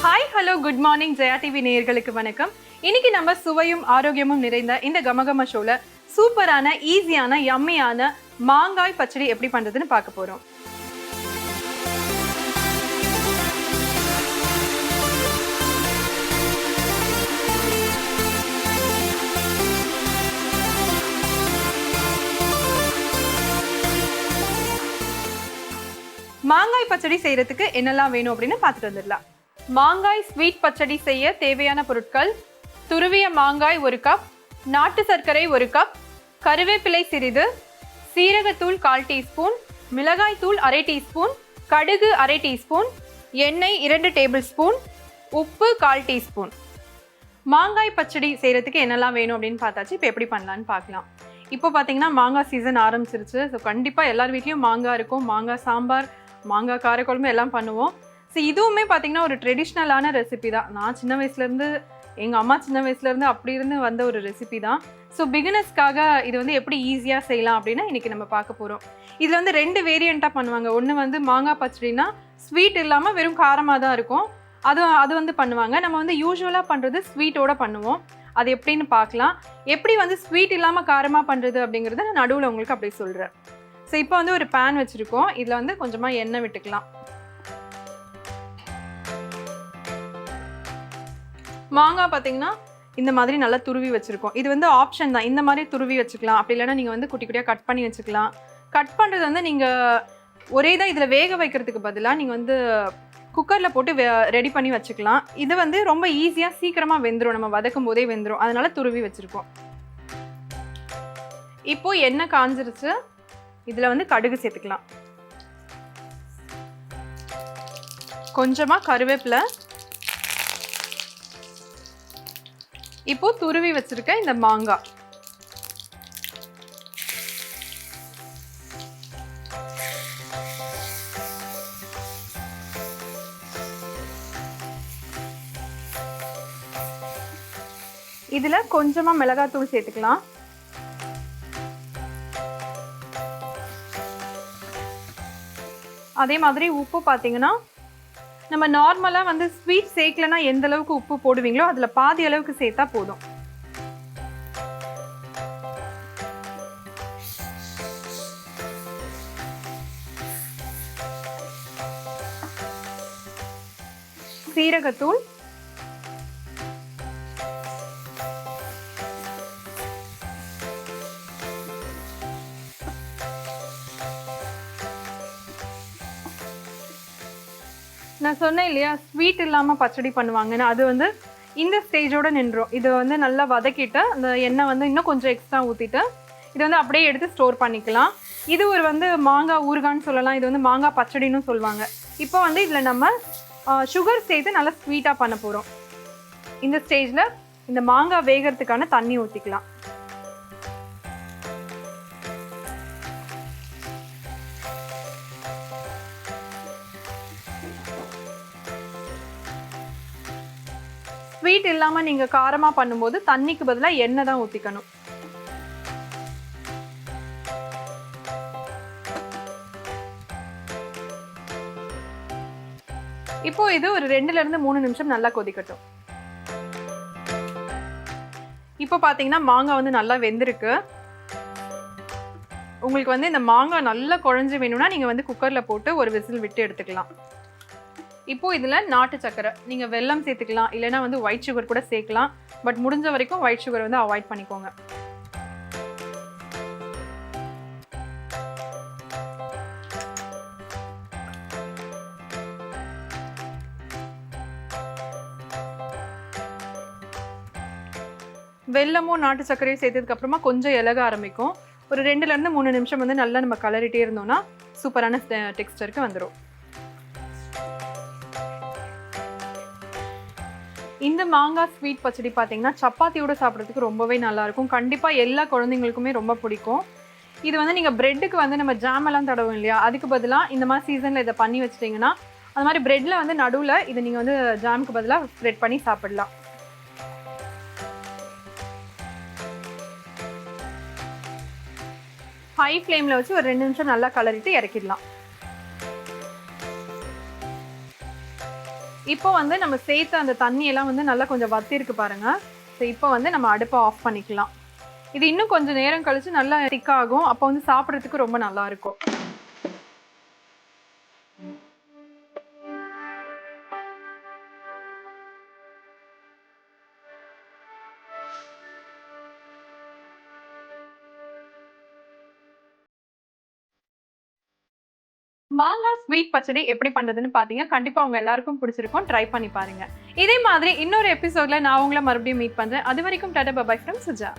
Hi hello good morning Jaya TV நேயர்களுக்கு வணக்கம். இன்னைக்கு நம்ம சுவையும் ஆரோக்கியமும் நிறைந்த இந்த கமகம ஷோல சூப்பரான ஈஸியான யம்மியான மாங்காய் பச்சடி எப்படி பண்றதுன்னு பார்க்க போறோம். மாங்காய் பச்சடி செய்யறதுக்கு என்னெல்லாம் வேணும் அப்படின்னு பார்த்துட்டு வந்துடலாம். மாங்காய் ஸ்வீட் பச்சடி செய்ய தேவையான பொருட்கள்: துருவிய மாங்காய் 1 கப், நாட்டு சர்க்கரை 1 கப், கருவேப்பிலை சிறிது, சீரகத்தூள் 1/4 டீஸ்பூன், மிளகாய் தூள் 1/2 டீஸ்பூன், கடுகு 1/2 டீஸ்பூன், எண்ணெய் 2 டேபிள் ஸ்பூன், உப்பு 1/4 டீஸ்பூன். மாங்காய் பச்சடி செய்யறதுக்கு என்னெல்லாம் வேணும் அப்படின்னு பார்த்தாச்சு. இப்போ எப்படி பண்ணலான்னு பார்க்கலாம். இப்போ பார்த்தீங்கன்னா மாங்காய் சீசன் ஆரம்பிச்சிருச்சு. ஸோ கண்டிப்பாக எல்லார் வீட்லேயும் மாங்காய் இருக்கும். மாங்காய் சாம்பார், மாங்காய் காரக்குழம்பு எல்லாம் பண்ணுவோம். ஸோ இதுவுமே பார்த்தீங்கன்னா ஒரு ட்ரெடிஷ்னலான ரெசிபி தான். நான் சின்ன வயசுலேருந்து, எங்கள் அம்மா சின்ன வயசுலேருந்து அப்படி இருந்து வந்த ஒரு ரெசிபி தான். ஸோ பிகினர்ஸ்க்காக இது வந்து எப்படி ஈஸியாக செய்யலாம் அப்படின்னா இன்றைக்கி நம்ம பார்க்க போகிறோம். இதில் வந்து 2 வேரியண்ட்டாக பண்ணுவாங்க. ஒன்று வந்து மாங்காய் பச்சடினா ஸ்வீட் இல்லாமல் வெறும் காரமாக தான் இருக்கும். அது வந்து பண்ணுவாங்க. நம்ம வந்து யூஸ்வலாக பண்ணுறது ஸ்வீட்டோடு பண்ணுவோம். அது எப்படின்னு பார்க்கலாம். எப்படி வந்து ஸ்வீட் இல்லாமல் காரமாக பண்ணுறது அப்படிங்கிறத நான் நடுவில் உங்களுக்கு அப்படி சொல்கிறேன். ஸோ இப்போ வந்து ஒரு பேன் வச்சுருக்கோம். இதில் வந்து கொஞ்சமாக எண்ணெய் விட்டுக்கலாம். மாங்காய் பார்த்தீங்கன்னா இந்த மாதிரி நல்லா துருவி வச்சுருக்கோம். இது வந்து ஆப்ஷன் தான். இந்த மாதிரி துருவி வச்சுக்கலாம். அப்படி இல்லைன்னா நீங்கள் வந்து குட்டி குட்டியாக கட் பண்ணி வச்சுக்கலாம். கட் பண்ணுறது வந்து நீங்கள் ஒரே தான் இதில் வேக வைக்கிறதுக்கு பதிலாக நீங்கள் வந்து குக்கரில் போட்டு ரெடி பண்ணி வச்சுக்கலாம். இது வந்து ரொம்ப ஈஸியாக சீக்கிரமாக வெந்துடும். நம்ம வதக்கும் போதே வெந்துடும். அதனால் துருவி வச்சுருக்கோம். இப்போது எண்ணெய் காஞ்சிருச்சு. இதில் வந்து கடுகு சேர்த்துக்கலாம். கொஞ்சமாக கருவேப்பிலை. இப்போ துருவி வச்சிருக்க இந்த மாங்காய். இதுல கொஞ்சமா மிளகாய் தூள் சேர்த்துக்கலாம். அதே மாதிரி உப்பு பார்த்தீங்கன்னா நம்ம நார்மலாக வந்து ஸ்வீட் சேர்க்கலன்னா எந்த அளவுக்கு உப்பு போடுவீங்களோ அதில் பாதி அளவுக்கு சேர்த்தா போதும். சீரகத்தூள், நான் சொன்னேன் இல்லையா ஸ்வீட் இல்லாமல் பச்சடி பண்ணுவாங்கன்னு, அது வந்து இந்த ஸ்டேஜோடு நின்றோம். இது வந்து நல்லா வதக்கிட்டு அந்த எண்ணெய் வந்து இன்னும் கொஞ்சம் எக்ஸ்ட்ரா ஊற்றிட்டு இது வந்து அப்படியே எடுத்து ஸ்டோர் பண்ணிக்கலாம். இது ஒரு வந்து மாங்காய் ஊறுகான்னு சொல்லலாம். இது வந்து மாங்காய் பச்சடின்னு சொல்லுவாங்க. இப்போ வந்து இதில் நம்ம சுகர் சேர்த்து நல்லா ஸ்வீட்டாக பண்ண போகிறோம். இந்த ஸ்டேஜில் இந்த மாங்காய் வேகிறதுக்கான தண்ணி ஊற்றிக்கலாம். ஸ்வீட் இல்லாமல் நீங்கள் காரமாக பண்ணும்போது தண்ணிக்கு பதிலாக எண்ணெய் தான் ஊற்றிக்கணும். இப்போ இது ஒரு 2லேருந்து 3 நிமிஷம் நல்லா கொதிக்கட்டும். இப்போ பார்த்தீங்கன்னா மாங்காய் வந்து நல்லா வெந்திருக்கு. உங்களுக்கு வந்து இந்த மாங்காய் நல்லா குழஞ்சி வேணும்னா நீங்கள் வந்து குக்கரில் போட்டு ஒரு விசில் விட்டு எடுத்துக்கலாம். இப்போ இதில் நாட்டு சக்கரை, நீங்கள் வெல்லம் சேர்த்துக்கலாம், இல்லைனா வந்து ஒயிட் சுகர் கூட சேர்க்கலாம். பட் முடிஞ்ச வரைக்கும் ஒயிட் சுகர் வந்து அவாய்ட் பண்ணிக்கோங்க. வெல்லமும் நாட்டு சர்க்கரையும் சேர்த்ததுக்கப்புறமா கொஞ்சம் இலக ஆரம்பிக்கும். ஒரு 2லேருந்து 3 நிமிஷம் வந்து நல்லா நம்ம கலரிட்டே இருந்தோம்னா சூப்பரான டெக்ஸ்டருக்கு வந்துடும். இந்த மாங்காய் ஸ்வீட் பச்சடி பார்த்தீங்கன்னா சப்பாத்தியோடு சாப்பிட்றதுக்கு ரொம்பவே நல்லாயிருக்கும். கண்டிப்பாக எல்லா குழந்தைங்களுக்குமே ரொம்ப பிடிக்கும். இது வந்து நீங்கள் ப்ரெட்டுக்கு வந்து நம்ம ஜாமெல்லாம் தடவும் இல்லையா, அதுக்கு பதிலாக இந்த மாதிரி சீசனில் இதை பண்ணி வச்சிட்டிங்கன்னா அது மாதிரி ப்ரெட்டில் வந்து நடுவில் இதை நீங்கள் வந்து ஜாமுக்கு பதிலாக ஸ்ப்ரெட் பண்ணி சாப்பிடலாம். ஹை ஃப்ளேமில் வச்சு ஒரு 2 நிமிஷம் நல்லா கலரிட்டு இறக்கிடலாம். இப்போ வந்து நம்ம சேர்த்த அந்த தண்ணியெல்லாம் வந்து நல்லா கொஞ்சம் வத்திருக்கு பாருங்க. ஸோ இப்போ வந்து நம்ம அடுப்பை ஆஃப் பண்ணிக்கலாம். இது இன்னும் கொஞ்சம் நேரம் கழிச்சு நல்லா திக்காகும். அப்போ வந்து சாப்பிட்றதுக்கு ரொம்ப நல்லா இருக்கும். மாங்காய் ஸ்வீட் பச்சடி எப்படி பண்றதுன்னு பாத்தீங்க. கண்டிப்பா உங்க எல்லாருக்கும் பிடிச்சிருக்கும். ட்ரை பண்ணி பாருங்க. இதே மாதிரி இன்னொரு எபிசோட்ல நான் உங்களை மறுபடியும் மீட் பண்றேன். அது வரைக்கும் tata bye bye from Suja.